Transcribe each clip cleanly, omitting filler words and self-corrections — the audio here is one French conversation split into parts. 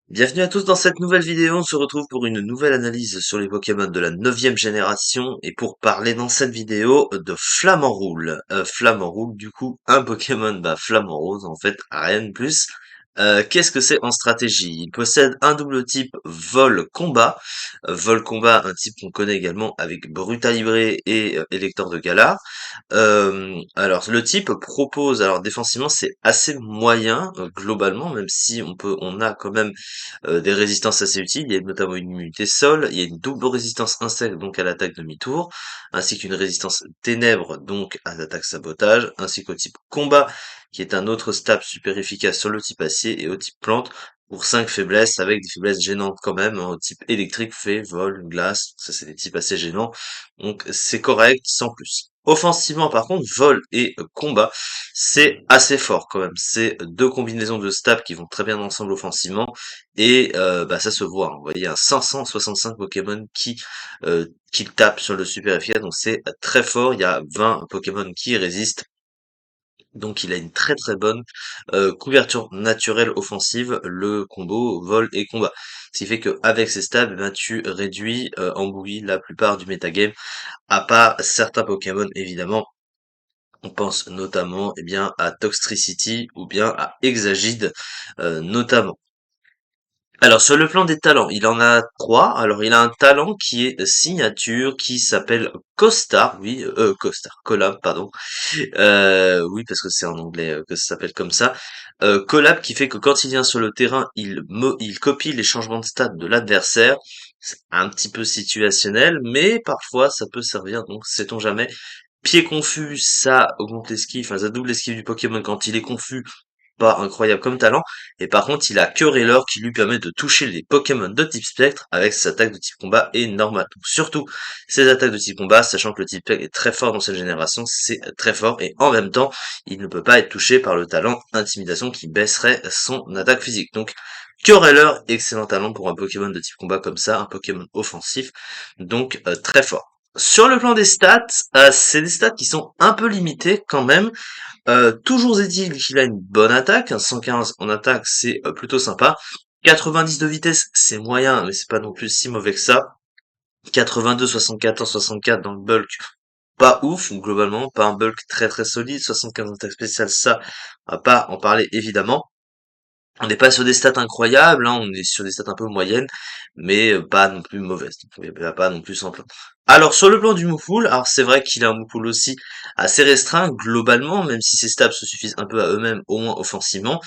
Bienvenue à tous dans cette nouvelle vidéo, on se retrouve pour une nouvelle analyse sur les Pokémon de la neuvième génération et pour parler dans cette vidéo de Flamanroul. Flamanroul, du coup, un Pokémon Flamant Rose en fait, rien de plus. Qu'est-ce que c'est en stratégie? Il possède un double type Vol-Combat. Vol-Combat, un type qu'on connaît également avec Brutalibré et Élector de Galar. Alors le type propose, alors défensivement c'est assez moyen globalement, même si on a quand même des résistances assez utiles. Il y a notamment une immunité sol, il y a une double résistance insecte, donc à l'attaque demi-tour, ainsi qu'une résistance ténèbres, donc à l'attaque sabotage, ainsi qu'au type combat, qui est un autre stab super efficace sur le type acier, et au type plante, pour 5 faiblesses, avec des faiblesses gênantes quand même, hein, au type électrique, fée, vol, glace, ça c'est des types assez gênants, donc c'est correct, sans plus. Offensivement par contre, vol et combat, c'est assez fort quand même. C'est deux combinaisons de stats qui vont très bien ensemble offensivement, et ça se voit, hein. Vous voyez un 565 Pokémon qui tape sur le super efficace, donc c'est très fort. Il y a 20 Pokémon qui résistent, donc il a une très très bonne couverture naturelle offensive, le combo vol et combat. Ce qui fait qu'avec ces stats, tu réduis en bouillie la plupart du metagame, à part certains Pokémon évidemment. On pense notamment à Toxtricity ou bien à Exagide notamment. Alors sur le plan des talents, il en a trois. Alors il a un talent qui est signature, qui s'appelle Costar, oui, Costar, Collab, pardon. Oui, parce que c'est en anglais que ça s'appelle comme ça. Collab qui fait que quand il vient sur le terrain, il copie les changements de stade de l'adversaire. C'est un petit peu situationnel, mais parfois ça peut servir, donc sait-on jamais. Pied confus, ça augmente l'esquive, enfin ça double l'esquive du Pokémon quand il est confus, pas incroyable comme talent, et par contre il a Querelleur qui lui permet de toucher les Pokémon de type spectre avec ses attaques de type combat et normal. Donc, surtout ses attaques de type combat, sachant que le type spectre est très fort dans cette génération, c'est très fort, et en même temps il ne peut pas être touché par le talent intimidation qui baisserait son attaque physique. Donc Querelleur, excellent talent pour un Pokémon de type combat comme ça, un Pokémon offensif, donc très fort. Sur le plan des stats, c'est des stats qui sont un peu limitées quand même. Toujours est-il qu'il a une bonne attaque, un 115 en attaque, c'est plutôt sympa. 90 de vitesse, c'est moyen, mais c'est pas non plus si mauvais que ça. 82, 74, 64 dans le bulk, pas ouf, globalement, pas un bulk très très solide. 75 en attaque spéciale, ça, on va pas en parler évidemment. On n'est pas sur des stats incroyables, hein, on est sur des stats un peu moyennes, mais pas non plus mauvaises. Donc, il n'y a pas non plus sans plan. Alors sur le plan du Moupoul, alors c'est vrai qu'il a un Moupoul aussi assez restreint globalement, même si ses stats se suffisent un peu à eux-mêmes, au moins offensivement.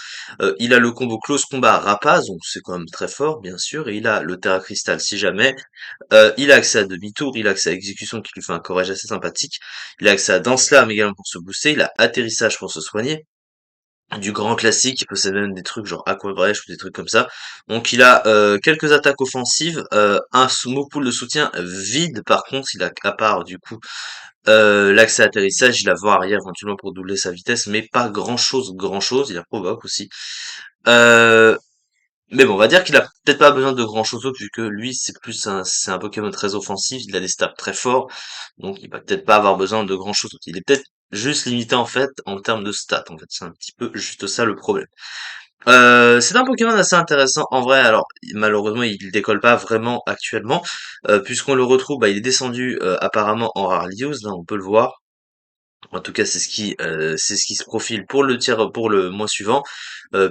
Il a le combo close combat Rapaz, donc c'est quand même très fort bien sûr, et il a le Terra Crystal si jamais. Il a accès à demi-tour, il a accès à exécution qui lui fait un corrège assez sympathique. Il a accès à Danse Lame également pour se booster, il a atterrissage pour se soigner du grand classique, il possède même des trucs genre Aquabrèche ou des trucs comme ça. Donc il a quelques attaques offensives, un small pool de soutien vide par contre, il a à part du coup l'accès à atterrissage, il a voie arrière éventuellement pour doubler sa vitesse, mais pas grand chose, il a provoque aussi. Euh, mais bon, on va dire qu'il a peut-être pas besoin de grand chose d'autre, vu que lui c'est un Pokémon très offensif, il a des stats très forts, donc il va peut-être pas avoir besoin de grand chose d'autre. Il est peut-être juste limité en fait en termes de stats, en fait, c'est un petit peu juste ça le problème. C'est un Pokémon assez intéressant en vrai. Alors malheureusement il décolle pas vraiment actuellement, puisqu'on le retrouve, il est descendu apparemment en rare use, là on peut le voir. En tout cas, c'est ce qui se profile pour pour le mois suivant,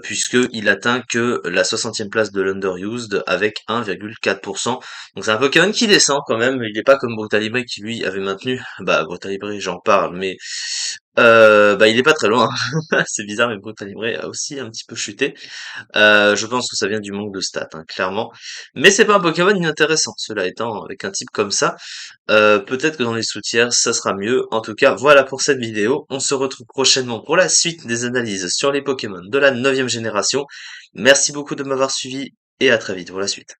puisque il atteint que la 60e place de l'underused avec 1,4%. Donc c'est un Pokémon qui descend quand même. Il n'est pas comme Brutalibré qui lui avait maintenu. Brutalibré, j'en parle, mais il est pas très loin. C'est bizarre, mais Brutalibré a aussi un petit peu chuté. Je pense que ça vient du manque de stats, hein, clairement. Mais c'est pas un Pokémon inintéressant, cela étant, avec un type comme ça. Peut-être que dans les soutiers, ça sera mieux. En tout cas, voilà pour cette vidéo. On se retrouve prochainement pour la suite des analyses sur les Pokémon de la neuvième génération. Merci beaucoup de m'avoir suivi et à très vite pour la suite.